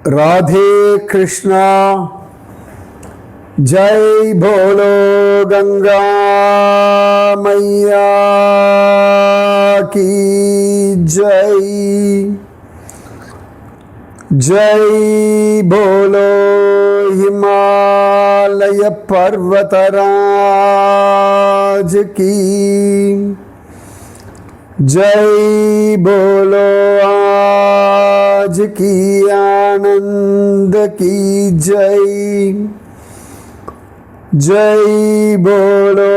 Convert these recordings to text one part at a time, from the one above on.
राधे कृष्णा। जय बोलो गंगा मैया की जय। जय बोलो हिमालय पर्वतराज की। जय बोलो आज की आनंद की जय। जय बोलो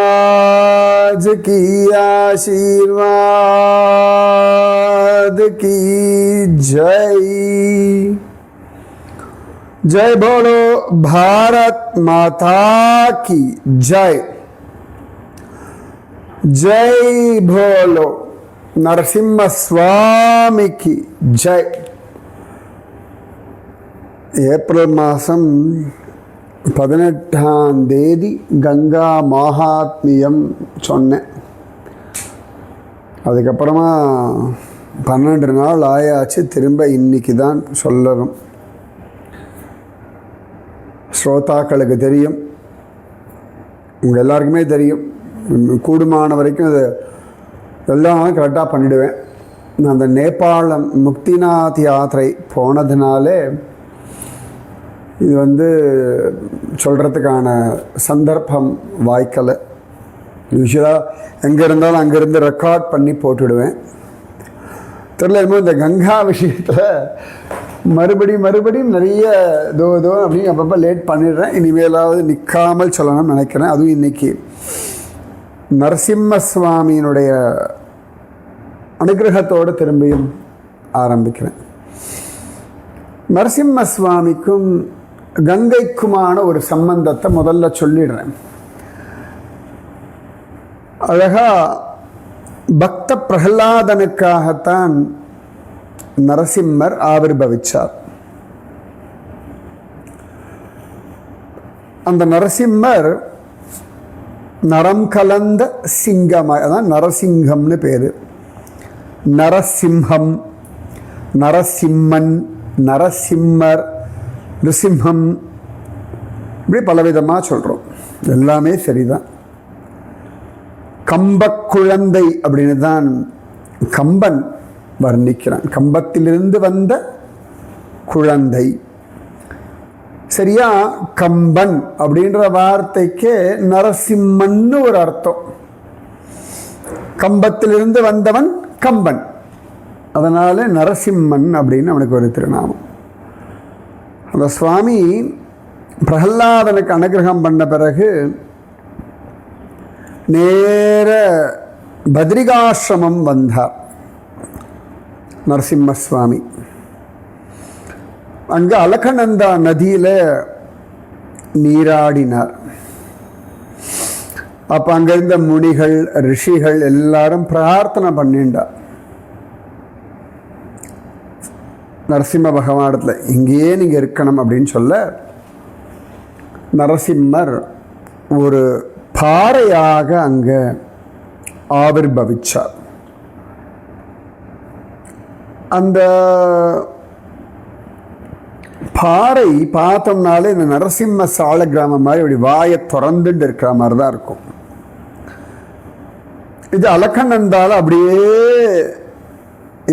आज की आशीर्वाद की जय। जय बोलो भारत माता की जय। जय बोलो नरसिम्हा स्वामी की जय। ஏப்ரல் மாதம் 18ஆம் தேதி கங்கா மகாத்மியம் சொன்னேன். அதுக்கப்புறமா 12 நாள் ஆயாச்சு. திரும்ப இன்னைக்கு தான் சொல்லணும். ஸ்ரோதாக்களுக்கு தெரியும், உங்கள் எல்லாருக்குமே தெரியும். கூடுமான வரைக்கும் அது எல்லாம் கரெக்டாக பண்ணிவிடுவேன். நான் அந்த நேபாளம் முக்திநாத் யாத்திரை போனதுனாலே இது சொல்கிறதுக்கான சந்தர்ப்பம் வாய்க்கலை. யூஸ்வலாக எங்கே இருந்தாலும் அங்கேருந்து ரெக்கார்ட் பண்ணி போட்டுவிடுவேன். தெரியல, இந்த கங்கா விஷயத்தில் மறுபடியும் நிறைய தோ அப்படின்னு அப்பப்போ லேட் பண்ணிடுறேன். இனிமேலாவது நிற்காமல் சொல்லணும்னு நினைக்கிறேன். அதுவும் இன்றைக்கி நரசிம்ம சுவாமியினுடைய அனுகிரகத்தோடு திரும்பியும் ஆரம்பிக்கிறேன். நரசிம்ம சுவாமிக்கும் கங்கைக்குமான ஒரு சம்பந்தத்தை முதல்ல சொல்லிடுறேன். அழகா பக்த பிரகலாதனுக்காகத்தான் நரசிம்மர் ஆவிர்பவிச்சார். அந்த நரசிம்மர் நரம் கலந்த சிங்கமாய், அதான் நரசிங்கம்னு பேர். நரசிம்ஹம், நரசிம்மன், நரசிம்மர், நிருசிம்ஹம், இப்படி பலவிதமாக சொல்கிறோம். எல்லாமே சரிதான். கம்பக்குழந்தை அப்படின்னு தான் கம்பன் வர்ணிக்கிறான். கம்பத்திலிருந்து வந்த குழந்தை. சரியா? கம்பன் அப்படின்ற வார்த்தைக்கு நரசிம்மன்னு ஒரு அர்த்தம். கம்பத்திலிருந்து வந்தவன் கம்பன், அதனால நரசிம்மன் அப்படின்னு அவனுக்கு ஒரு திருநாமம். அந்த சுவாமி பிரகலாதனுக்கு அனுகிரகம் பண்ண பிறகு நேர பத்ரிகாசிரமம் வந்தார் நரசிம்ம சுவாமி. அங்கே அலகநந்தா நதியில் நீராடினார். அப்போ அங்கே இருந்த முனிகள் ரிஷிகள் எல்லாரும் பிரார்த்தனை பண்ணிண்டார் நரசிம்ம பகவானிடத்தில், இங்கேயே நீங்கள் இருக்கணும் அப்படின்னு சொல்ல நரசிம்மர் ஒரு பாறையாக அங்கே ஆவிர்பவிச்சார். அந்த பாறை பார்த்தோம்னாலே இந்த நரசிம்ம சால கிராமம் மாதிரி அப்படி வாயை திறந்துட்டு இருக்கிற மாதிரி தான் இருக்கும். இது அலகநந்தால அப்படியே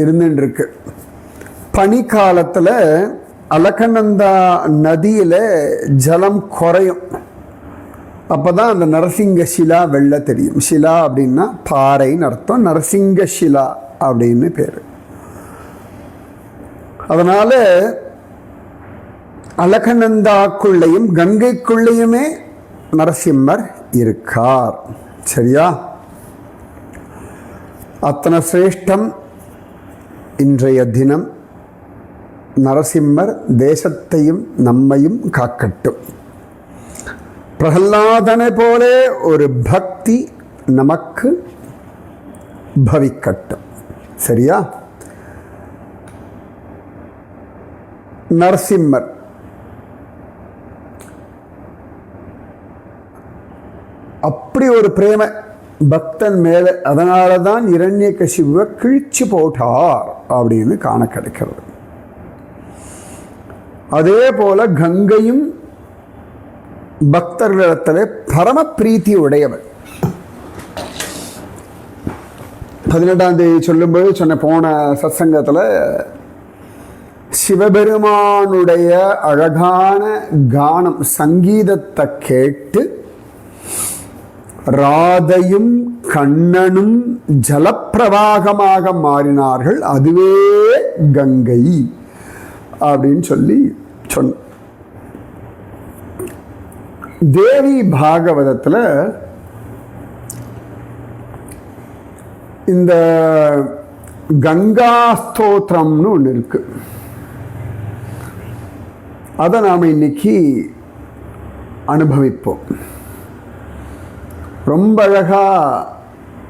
இருந்துட்டு இருக்கு. பனிக்காலத்தில் அலகநந்தா நதியில் ஜலம் குறையும். அப்போ தான் அந்த நரசிங்க சிலா வெள்ள தெரியும். சிலா அப்படின்னா பாறைன்னு அர்த்தம். நரசிங்க சிலா அப்படின்னு பேர். அதனால் அலகநந்தாக்குள்ளேயும் கங்கைக்குள்ளேயுமே நரசிம்மர் இருக்கார். சரியா? அத்தனை சிரேஷ்டம். இன்றைய தினம் நரசிம்மர் தேசத்தையும் நம்மையும் காக்கட்டும். பிரகலாதனை போலே ஒரு பக்தி நமக்கு பவிக்கட்டும். சரியா? நரசிம்மர் அப்படி ஒரு பிரேம பக்தன் மேலே, அதனால தான் இரண்யகசிபுவை கிழிச்சு போட்டார் அப்படின்னு காண கிடைக்கிறது. அதே போல கங்கையும் பக்தர்களிடத்திலே பரம பிரீத்தி உடையவள். 18ஆம் தேதி சொல்லும்போது சொன்ன போன சத்சங்கத்தில் சிவபெருமானுடைய அழகான கானம் சங்கீதத்தை கேட்டு ராதையும் கண்ணனும் ஜலப்பிரவாகமாக மாறினார்கள், அதுவே கங்கை அப்படின்னு சொல்லி சொன்ன. தேவி பாகவதத்தில் இந்த கங்கா ஸ்தோத்திரம்னு ஒன்று இருக்கு. அதை நாம் இன்னைக்கு அனுபவிப்போம். ரொம்ப அழகா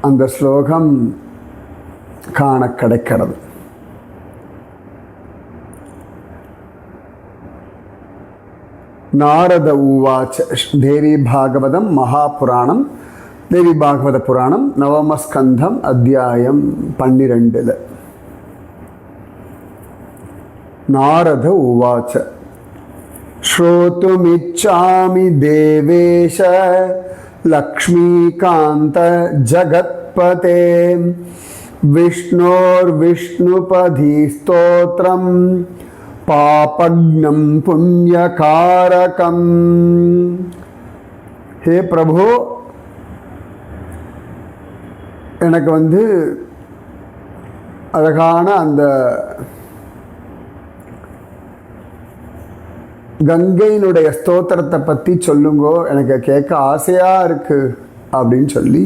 அந்த ஸ்லோகம் காண கிடைக்கிறது. நாரத உவாச்ச. தேவி பாகவதம் மகாபுராணம், தேவி பாகவத புராணம், நவமஸ்கந்தம், அத்தியாயம் 12. நாரத உவாச்ச. ஸ்ரோதுமிச்சாமி தேவேஷ லக்ஷ்மீகாந்த ஜகத்பதே விஷ்ணோர்விஷ்ணுபதி ஸ்தோத்ரம் பாபக்னம் புண்ணியகாரகம். ஹே பிரபு, எனக்கு அழகான அந்த கங்கையினுடைய ஸ்தோத்திரத்தை பற்றி சொல்லுங்கோ, எனக்கு கேட்க ஆசையாக இருக்கு அப்படின்னு சொல்லி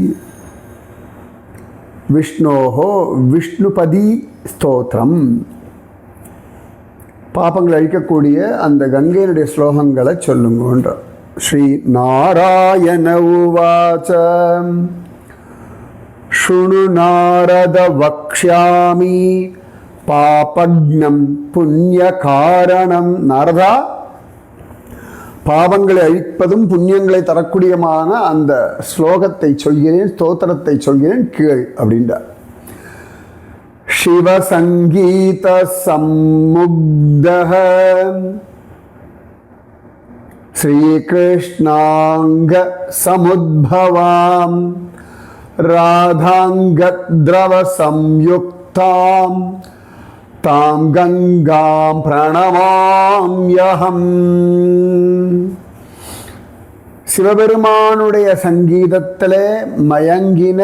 விஷ்ணோஹோ விஷ்ணுபதி ஸ்தோத்திரம், பாபங்களை அழிக்கக்கூடிய அந்த கங்கையினுடைய ஸ்லோகங்களை சொல்லுங்கன்ற. ஸ்ரீ நாராயண உவாச்ச. ஷுணு நாரத வக்ஷ்யாமி பாபக்னம் புண்ணிய காரணம். நாரதா, பாவங்களை அழிப்பதும் புண்ணியங்களை தரக்கூடியமான அந்த ஸ்லோகத்தை சொல்கிறேன், ஸ்தோத்திரத்தை சொல்கிறேன், கேள் அப்படின்றார். சிவசங்கீத சம்முக்தஹ ஸ்ரீகிருஷ்ணாங்க சமுத்பவாம் ராதாங்கத்ரவ சம்யுக்தாம் தாம் கங்காம் பிரணமாம்யஹம். சிவபெருமானுடைய சங்கீதத்திலே மயங்கின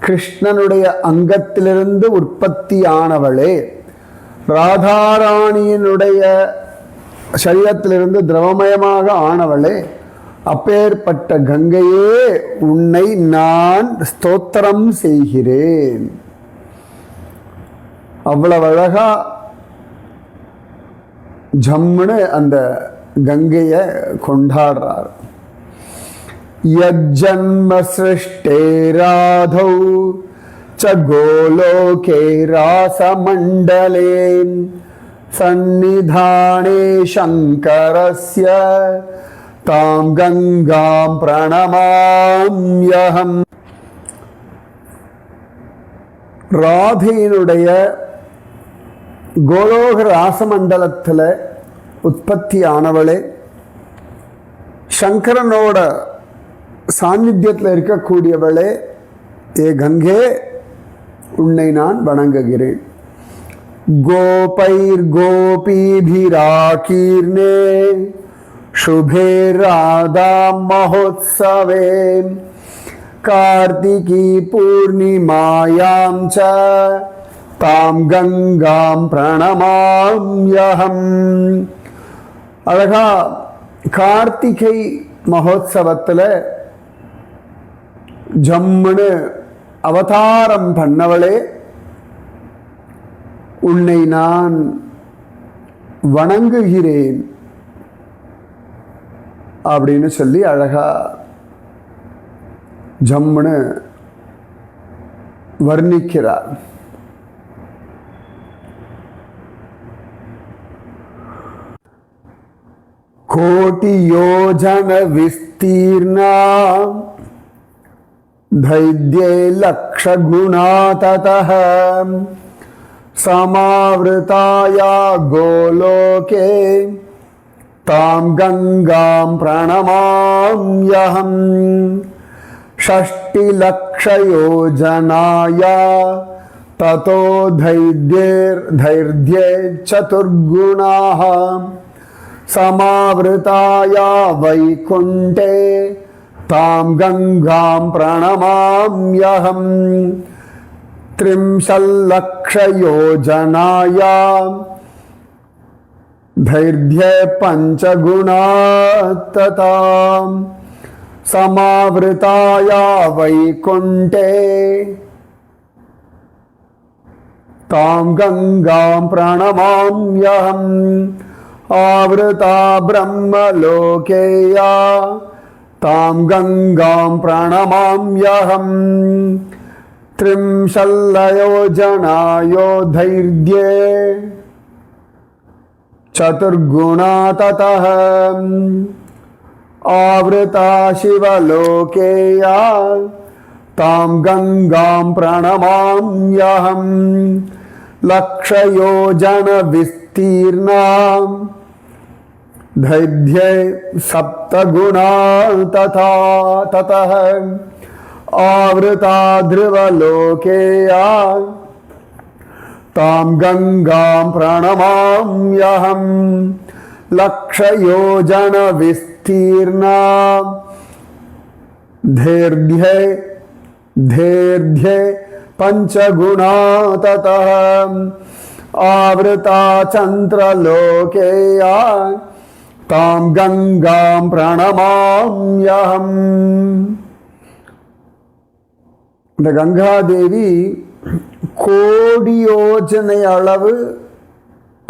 கிருஷ்ணனுடைய அங்கத்திலிருந்து உற்பத்தியானவளே, ராதாராணியினுடைய சரீரத்திலிருந்து திரவமயமாக ஆனவளே, அப்பேற்பட்ட கங்கையே உன்னை நான் ஸ்தோத்திரம் செய்கிறேன். அவ்வளவு அழகா ஜம்முன்னு அந்த கங்கையை கொண்டாடுறார். யஜ்ஜன்ம சிருஷ்டே ராதௌ ச கோலோகே ராசமண்டலே சந்நிதானே சங்கரஸ்ய தாம் கங்காம் பிரணமாம்யஹம். ராதையினுடைய கோலோக ராசமண்டலத்தில் உற்பத்தி ஆனவளே, சங்கரனோட சாநித்தியத்தில் இருக்கக்கூடியவளே, ஏ கங்கே, உன்னை நான் வணங்குகிறேன். கோபைர் கோபீபிராகீர்ணே சுபே ராதா மஹோத்சவே கார்த்திகி பூர்ணிமாயாம் ச தாம் கங்காம் பிரணமாம்யஹம். அழகா கார்த்திகை மகோத்சவத்தில் ஜம்முன்னு அவதாரம் பண்ணவளே, உன்னை நான் வணங்குகிறேன் அப்படின்னு சொல்லி அழகா ஜம்முன்னு வர்ணிக்கிறார். கோட்டி யோஜன விஸ்தீர்ணா தைத்யே லக்ஷ குணா ததஹ समावृताया गोलोके तां गंगां प्रणमाम्यहम् षष्टिलक्षयोजनाया ततो धैर्ये चतुर्गुणाः समावृताया वैकुंठे तां गंगां प्रणमाम्यहम् त्रिंशल्लक्षयोजनाया धैर्ये पंचगुणा तथा समावृताया वैकुंठे तां गंगां प्रणमाम्यहम् आवृता ब्रह्मलोकेया तां गंगां प्रणमाम्यहम् त्रिंशल्लयोजनायो धैर्ये चतुर्गुणा ततः आवृता शिवलोकेया तां गंगां प्रणमाम्यहम् लक्षयोजन विस्तीर्णा धैर्ये सप्तगुणा तथा ततः आवृता ध्रुवलोकेया तां गंगां प्रणमाम्यहम् लक्षयोजन विस्तीर्णा धैर्ये पंचगुणा ततः आवृता चंद्रलोकेया तां गंगां प्रणमाम्यहम् இந்த கங்காதேவி கோடி யோஜனை அளவு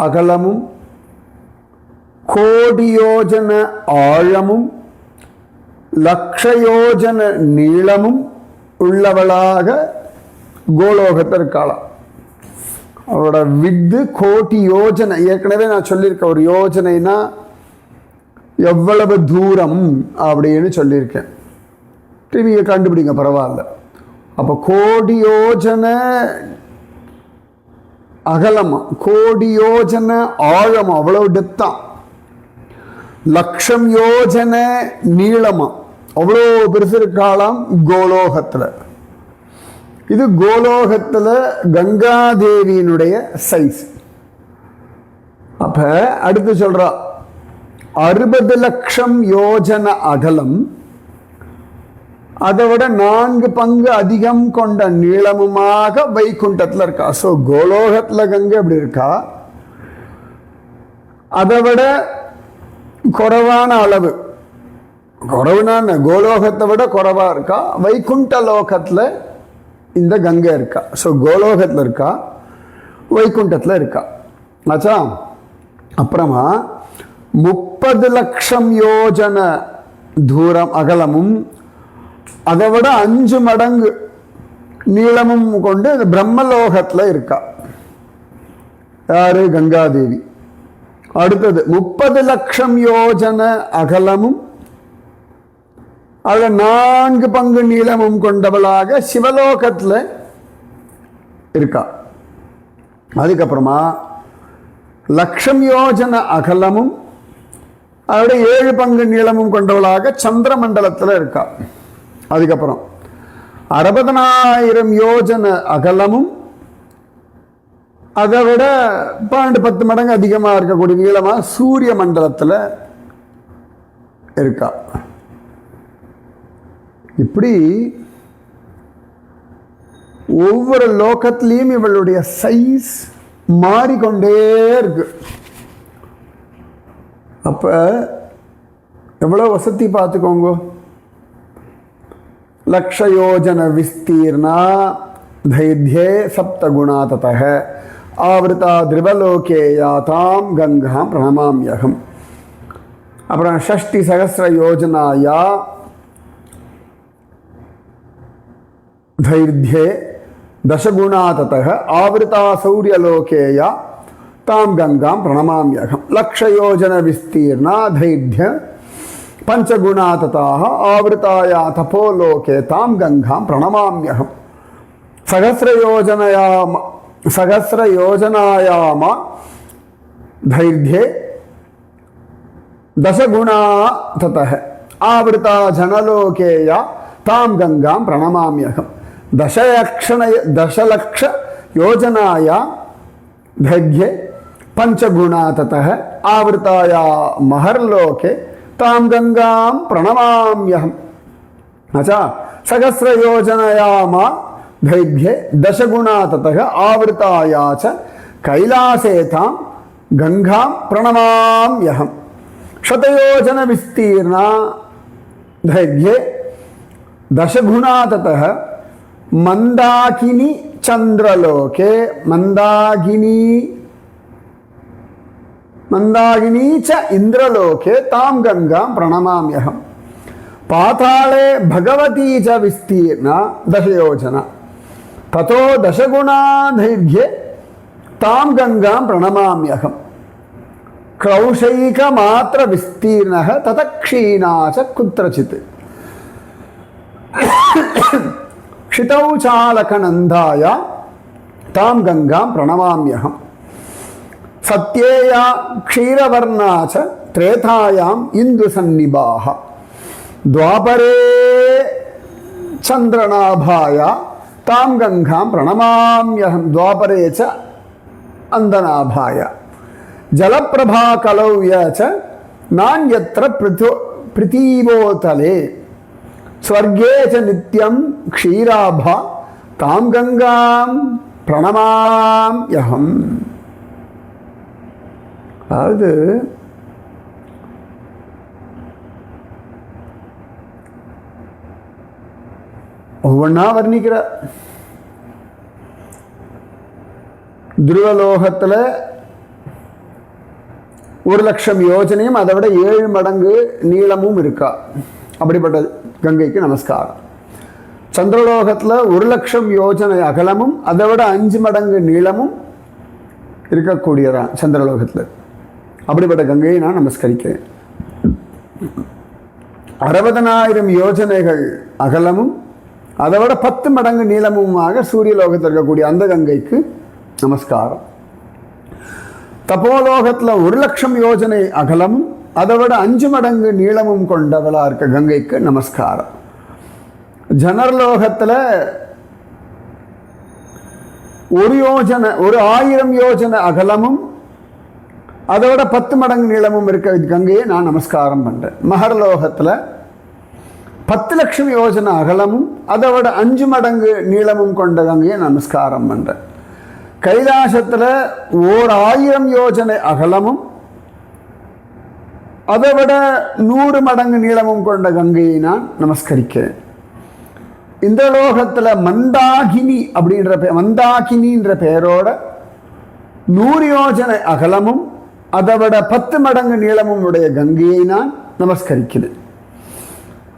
அகலமும் கோடி யோஜன ஆழமும் லட்சயோஜன நீளமும் உள்ளவளாக கோலோகத்தில் இருக்காளாம். அவளோட வித்து கோடி யோஜனை. ஏற்கனவே நான் சொல்லியிருக்கேன், ஒரு யோஜனைனா எவ்வளவு தூரம் அப்படின்னு சொல்லியிருக்கேன். டிவியை கண்டுபிடிங்க, பரவாயில்ல. அப்போ கோடி யோஜன அகலமா, கோடி யோஜன ஆழமா, அவ்வளவு டெப்தான். லட்சம் யோஜன நீளமா, அவ்வளோ பெருசு இருக்காளாம் கோலோகத்தில். இது கோலோகத்தில் கங்காதேவியினுடைய சைஸ். அப்ப அடுத்து சொல்றா 60 லட்சம் யோஜன அகலம், அதை விட 4 பங்கு அதிகம் கொண்ட நீளமுமாக வைகுண்டத்தில் இருக்கா. ஸோ கோலோகத்தில் கங்கை எப்படி இருக்கா, அதை விட குறைவான அளவு, குறைவுனா கோலோகத்தை விட குறைவா இருக்கா. வைகுண்ட லோகத்தில் இந்த கங்கை இருக்கா. ஸோ கோலோகத்தில் இருக்கா, வைகுண்டத்தில் இருக்கா. ஆச்சா. அப்புறமா 30 லட்சம் யோஜன தூரம் அகலமும் அதை விட 5 மடங்கு நீளமும் கொண்டு பிரம்மலோகத்தில் இருக்கா. யாரு? கங்காதேவி. அடுத்தது 30 லட்சம் யோஜன அகலமும் அதில் 4 பங்கு நீளமும் கொண்டவளாக சிவலோகத்தில் இருக்கா. அதுக்கப்புறமா லட்சம் யோஜன அகலமும் அதோட 7 பங்கு நீளமும் கொண்டவளாக சந்திரமண்டலத்தில் இருக்கா. அதுக்கப்புறம் 60,000 யோஜன அகலமும் அதை விட 10 மடங்கு அதிகமாக இருக்கக்கூடிய நீளமாக சூரிய மண்டலத்தில் இருக்கா. இப்படி ஒவ்வொரு லோகத்திலையும் இவளுடைய சைஸ் மாறிக்கொண்டே இருக்கு. அப்ப எவ்வளவு வசதி பார்த்துக்கோங்க. லக்ஷயோஜன விஸ்தீர்ணா தைர்யே சப்தகுணா ததஹ ஆவிருதா திரிவலோகேயா தாம் கங்காம் பிரணமாம்யகம். அப்புறம் 60 சகஸ்ர யோஜனாயா धैर्ये दशगुणा ततः आवृता सौर्यलोकेया तां गंगां प्रणमाम्यहम्. लक्षयोजन विस्तीर्णा धैर्य पंचगुणा ततः आवृताया तपोलोके तां गंगां प्रणमाम्यहम्. सहस्रयोजनया சகஸ்ர யோஜனாயாமா தைர்யே தசகுணா ததஹ ஆவிருதா ஜனலோகேயா தாம் கங்காம் பிரணமாம்யகம் தசலக்ஷ யோஜனாயா தைர்யே பஞ்சகுணா ததஹ ஆவிருதாயா மஹர்லோகே தாம் கங்காம் பிரணமாம்யகம். अच्छा सहस्र योजनयामा दैर्घ्ये दशगुणा ततः आवृताया च कैलासेतां गंगां प्रणमाम्यहम्. शतयोजन विस्तीर्णा दैर्घ्ये दशगुणा ततः मंदाकिनी चंद्रलोके मंदाकिनी च इंद्रलोके तां गंगां प्रणमाम्यहम्. पाताले भगवती च विस्तीर्णा दशयोजना ततो दशगुणा दैर्घ्ये तां गंगां प्रणमाम्यहम्. क्रौशैकमात्र विस्तीर्णः ततक्षीणा च कुत्रचित् क्षितौ चालकनन्दाय तां गंगां प्रणमाम्यहम्. सत्येया क्षीरवर्णा च त्रेतायाम् इन्दुसन्निभाः द्वापरे चंद्रनाभाय तां गंगां प्रणमाम्यहं. द्वापरे च अंदनाभाय जलप्रभा कलौय च नान्यत्र पृथीवोतले स्वर्गे च नित्यं क्षीराभा तां गंगां प्रणमाम्यहम्. अदावदु ஒவ்வொன்றா வர்ணிக்கிறார். துருவலோகத்தில் 1,00,000 யோஜனையும் அதை விட 7 மடங்கு நீளமும் இருக்கா. அப்படிப்பட்ட கங்கைக்கு நமஸ்காரம். சந்திரலோகத்தில் 1,00,000 யோஜனை அகலமும் அதை விட 5 மடங்கு நீளமும் இருக்கக்கூடியதான் சந்திரலோகத்தில். அப்படிப்பட்ட கங்கையை நான் நமஸ்கரிக்கிறேன். 60,000 யோஜனைகள் அகலமும் அதை விட 10 மடங்கு நீளமுமாக சூரியலோகத்தில் இருக்கக்கூடிய அந்த கங்கைக்கு நமஸ்காரம். தபோலோகத்தில் 1,00,000 யோஜனை அகலமும் அதை விட 5 மடங்கு நீளமும் கொண்டவளா இருக்க கங்கைக்கு நமஸ்காரம். ஜனர்லோகத்தில் 1,000 யோஜனை அகலமும் அதை விட 10 மடங்கு நீளமும் இருக்க கங்கையை நான் நமஸ்காரம் பண்றேன். மகர்லோகத்தில் 10,00,000 யோஜனை அகலமும் அதை விட 5 மடங்கு நீளமும் கொண்ட கங்கையை நமஸ்காரம் பண்றேன். கைலாசத்தில் 1,000 யோஜனை அகலமும் அதை விட 100 மடங்கு நீளமும் கொண்ட கங்கையை நான் நமஸ்கரிக்கிறேன். இந்த லோகத்தில் மந்தாகினின்ற பெயரோட 100 யோஜனை அகலமும் அதை விட 10 மடங்கு நீளமும் உடைய கங்கையை நான் நமஸ்கரிக்கிறேன்.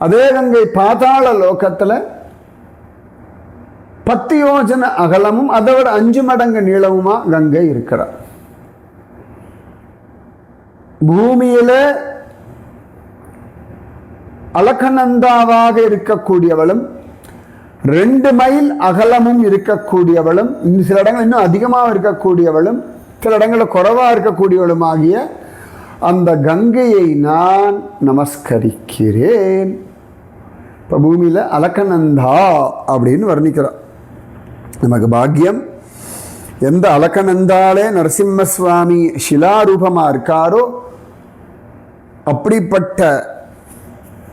அதே கங்கை பாதாள லோகத்தில் 10 யோஜனை அகலமும் அதை விட 5 மடங்கு நீளமுமா கங்கை இருக்கிறார். பூமியில அலகநந்தாவாக இருக்கக்கூடியவளும் 2 மைல் அகலமும் இருக்கக்கூடியவளும், சில இடங்கள் இன்னும் அதிகமாக இருக்கக்கூடியவளும், சில இடங்களில் குறைவாக இருக்கக்கூடியவளும் ஆகிய அந்த கங்கையை நான் நமஸ்கரிக்கிறேன். இப்போ பூமியில் அலகநந்தா அப்படின்னு வர்ணிக்கிறோம். நமக்கு பாக்கியம், எந்த அலகநந்தாலே நரசிம்ம சுவாமி சிலாரூபமாக இருக்காரோ அப்படிப்பட்ட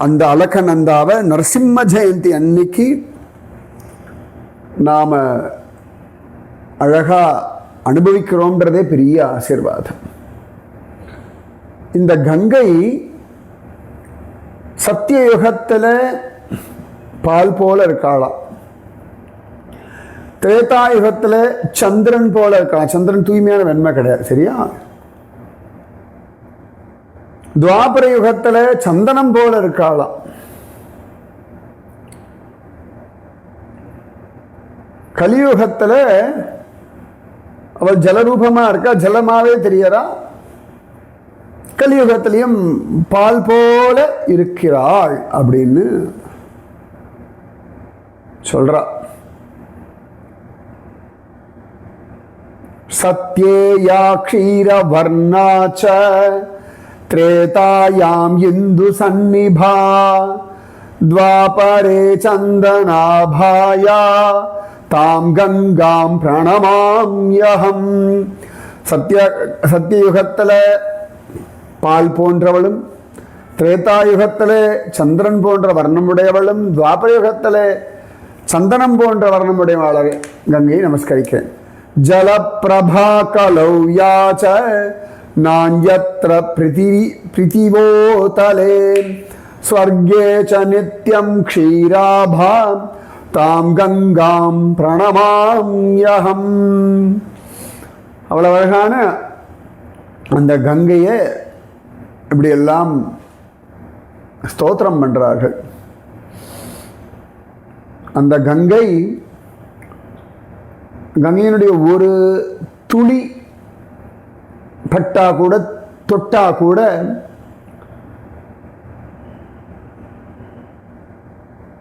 அந்த அலகநந்தாவை நரசிம்ம ஜெயந்தி அன்னைக்கு நாம் அழகாக அனுபவிக்கிறோன்றதே பெரிய ஆசீர்வாதம். இந்த கங்கை சத்தியயுகத்தில் பால் போல இருக்காளாம், திரேதாயுகத்தில் சந்திரன் போல இருக்கலாம். சந்திரன் தூய்மையான வெண்மை கிடையாது, சரியா? துவாபர யுகத்தில் சந்தனம் போல இருக்காளாம். கலியுகத்தில் அவள் ஜலரூபமா இருக்கா, ஜலமாவே தெரியறா. கலியுகத்திலையும் பால் போல இருக்கிறாள் அப்படின்னு சொல்றா. சத்யேயா க்ஷீரவர்ணா ச த்ரேதாயாம் இந்து சந்நிபா द्वापरे चन्दनाभाया தாம் கங்காம் பிரணமாம்யஹம். சத்தியயுகத்தில் பால் போன்றவளும், திரேதாயுகத்தில் சந்திரன் போன்ற வர்ணமுடையவளும், துவாபரயுகத்தில் சந்தனம் போன்ற வர்ணமுடையவாளர் கங்கையை நமஸ்கரிக்கிறேன். ஜலப்பிரபா கலௌயாச்ச நான்யத்ர பிரிதிவோதலே ஸ்வர்கே ச நித்யம் க்ஷீராபாம் தாம் கங்காம் பிரணமாம்யஹம். அவ்வளவு அழகான அந்த கங்கையை இப்படியெல்லாம் ஸ்தோத்திரம் பண்றார்கள். அந்த கங்கையினுடைய ஒரு துளி பட்டா கூட தொட்டா கூட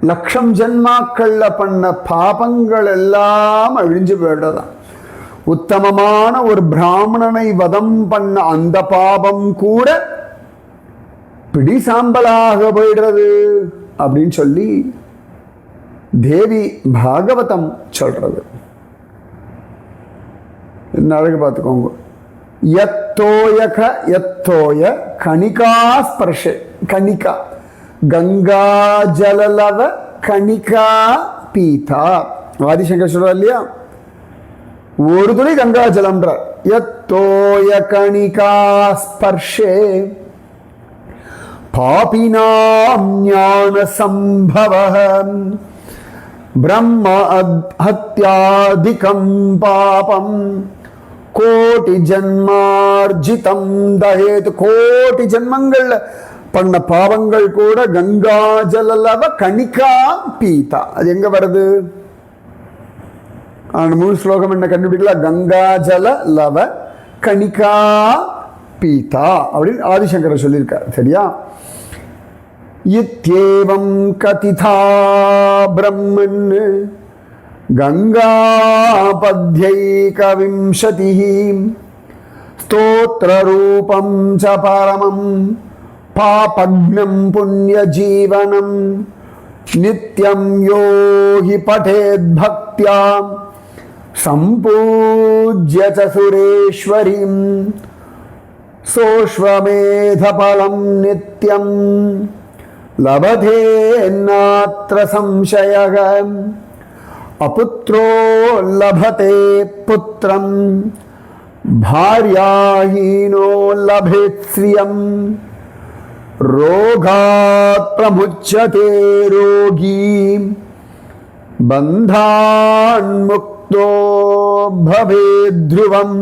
லட்சம் ஜென்மாக்கள்ல பண்ண பாபங்கள் எல்லாம் அழிஞ்சு போயிடுதான். உத்தமமான ஒரு பிராமணனை வதம் பண்ண அந்த பாபம் கூட பிடி சாம்பலாக போயிடுறது அப்படின்னு சொல்லி தேவி பாகவதம் சொல்றது. என்ன அழகு பார்த்துக்கோங்க. யத்தோய கணிகா ஸ்பர்ஷே, கணிகா கங்கா ஜலலவ கணிகா பீதா. ஆதிசங்கர் சொல்றார் இல்லையா, ஒரு துளி கங்கா ஜலம்ன்ற. யத்தோய கணிகா ஸ்பர்ஷே பாபினாம் ஞான சம்பவம் பிரம்ம ஹத்யாதிகம் பாபம் கோட்டி ஜன்மார்ஜிதம் தஹேத். கோட்டி ஜன்மங்கள்ல பண்ண பாவங்கள் கூட கங்கா ஜலலவ கணிகா பீதா. அது எங்க வருது? முழு ஸ்லோகம் என்ன கண்டுபிடிக்கலாம்? கங்கா ஜல லவ கணிகா பீதா அப்படின்னு ஆதிசங்கரர் சொல்லியிருக்கார். சரியா? இத்யேவம் கதிதா பிரம்மன் கங்கா பத்யைக விம்சதிஹி ஸ்தோத்ர ரூபம் ச பரமம் பாபக்னம் புண்ணிய ஜீவனம் நித்யம் யோகி படேத் பக்த்யா சம்பூஜ்ய ச சுரேஸ்வரிம் சோஷ்வமேத பலம் நித்யம் லபதே நாத்ர சம்சயः அபுத்ரோ லபதே புத்ரம் பார்யாஹீனோ லபேத் ஸ்ரியம் ரோகாத் பிரமுச்யதே ரோகி பந்தான் முக்தோ பவேத் த்ருவம்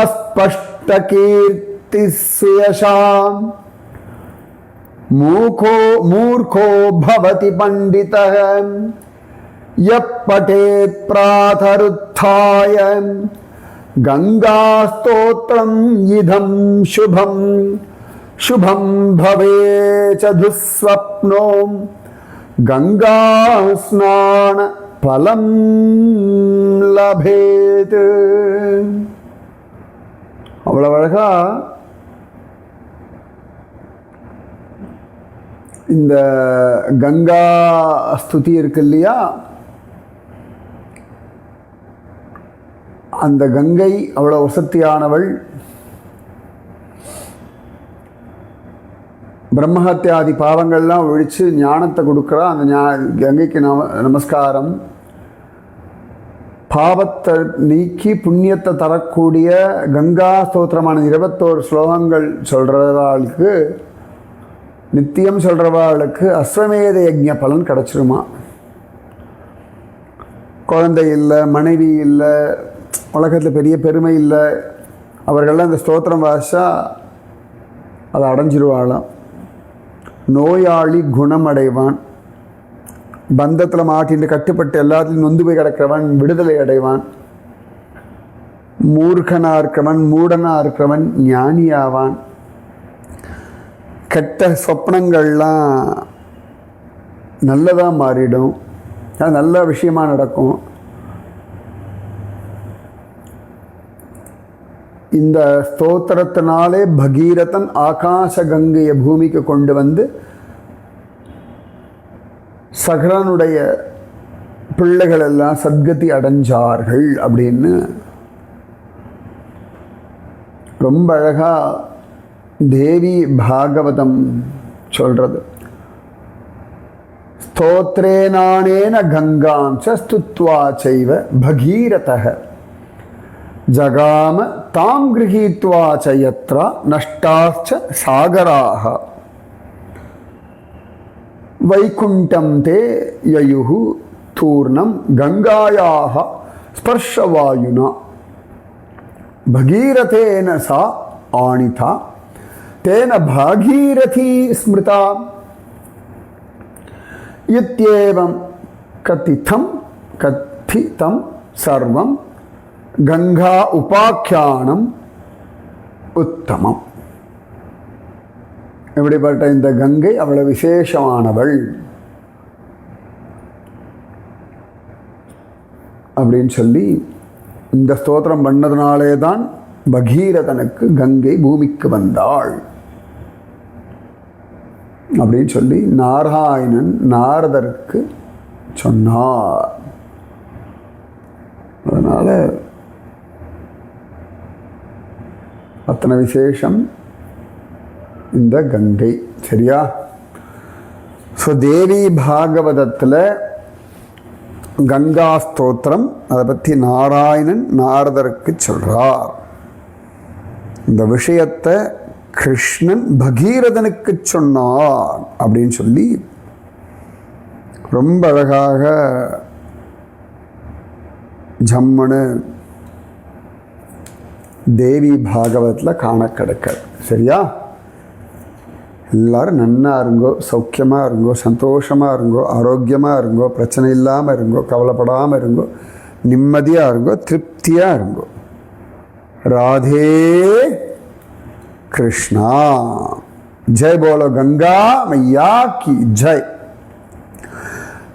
அஸ்பஷ்ட கீர்த்தி சுயசாம் மூர்க்கோ பவதி பண்டிதः யப் படேத் ப்ராதருத்தாய கங்கா ஸ்தோத்ரம் இதம் சுபம் சுபம் பவேச்ச துஸ்வப்னோ கங்கா ஸ்நான பலம் லபேத். அவ்வளவு அழகா இந்த கங்கா ஸ்துதி இருக்கு இல்லையா, அந்த கங்கை அவ்வளவு வசத்தியானவள். பிரம்மஹத்தியாதி பாவங்கள்லாம் ஒழிச்சு ஞானத்தை கொடுக்குறா. அந்த கங்கைக்கு நமஸ்காரம். பாவத்தை நீக்கி புண்ணியத்தை தரக்கூடிய கங்கா ஸ்தோத்திரமான 21 ஸ்லோகங்கள் சொல்கிறவாளுக்கு, நித்தியம் சொல்கிறவாளுக்கு அஸ்வமேத யஜ்ஞ பலன் கிடச்சிருமா. குழந்தை இல்லை, மனைவி இல்லை, உலகத்தில் பெரிய பெருமை இல்லை, அவர்கள்லாம் இந்த ஸ்தோத்திரம் வாசிச்சா அதை அடைஞ்சிருவாளாம். நோயாளி குணமடைவான், பந்தத்தில் மாட்டின்னு கட்டுப்பட்டு எல்லாத்துலையும் நொந்து போய் கிடக்கிறவன் விடுதலை அடைவான், மூர்க்கனாக இருக்கிறவன் மூடனாக இருக்கிறவன் ஞானியாவான், கெட்ட சொப்னங்கள்லாம் நல்லதாக மாறிடும், அது நல்ல விஷயமாக நடக்கும். இந்த ஸ்தோத்திரத்தினாலே பகீரதன் ஆகாச கங்கையை பூமிக்கு கொண்டு வந்து சகரனுடைய பிள்ளைகள் எல்லாம் சத்கதி அடைஞ்சார்கள் அப்படின்னு ரொம்ப அழகா தேவி பாகவதம் சொல்றது. ஸ்தோத்ரேனானேன கங்காஞ்ச ஸ்துத்வா சைவ பகீரதः ஜகாம தாம் கிரஹீத்வா ச யத்ரா நஷ்டாச்ச சாகராः வைகுண்டம் தே யயுஹு தூர்ணம் கங்காயாः ஸ்பர்ஷவாயுனா பகீரதேன சா ஆணிதா தேன பாகீரதி ஸ்மிருதா இத்யேவம் கத்திதம் சர்வம் கங்கா உபாக்கியானம் உத்தமம். இப்படிப்பட்ட இந்த கங்கை அவ்வளவு விசேஷமானவள் அப்படின்னு சொல்லி இந்த ஸ்தோத்திரம் பண்ணதுனாலே தான் பகீரதனுக்கு கங்கை பூமிக்கு வந்தாள் அப்படின்னு சொல்லி நாராயணன் நாரதருக்கு சொன்னார். அதனால அத்தனை விசேஷம் இந்த கங்கை. சரியா? ஸோ தேவி பாகவதத்தில் கங்கா ஸ்தோத்திரம், அதை பற்றி நாராயணன் நாரதருக்கு சொல்கிறார். இந்த விஷயத்தை கிருஷ்ணன் பகீரதனுக்கு சொன்னார் அப்படின்னு சொல்லி ரொம்ப அழகாக ஜம்முன்னு தேவி பாகவத்தில் காண கிடக்க. சரியா? எல்லாரும் நன்னா இருங்கோ, சௌக்கியமாக இருங்கோ, சந்தோஷமாக இருங்கோ, ஆரோக்கியமாக இருங்கோ, பிரச்சனை இல்லாமல் இருங்கோ, கவலைப்படாமல் இருங்கோ, நிம்மதியாக இருங்கோ, திருப்தியாக இருங்கோ. ராதே कृष्णा। जय बोलो गंगा मैया की जय।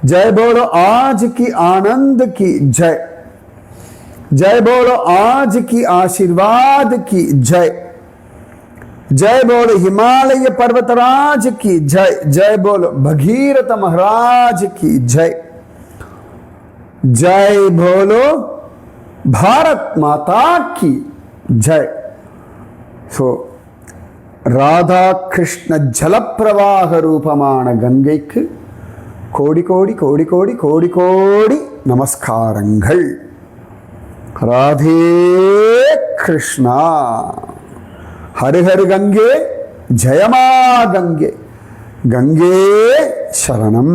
जय बोलो आज की आनंद की जय। जय बोलो आज की आशीर्वाद की जय। जय बोलो हिमालय पर्वतराज की जय। जय बोलो भगीरथ महाराज की जय। जय बोलो भारत माता की जय। सो राधा कृष्ण जलप्रवाह रूपமான கங்கைக்கு கோடி கோடி கோடி கோடி கோடி கோடி நமஸ்காரங்கள்। राधे कृष्णा। हर हर गंगे जय मां गंगे, गंगे शरणम।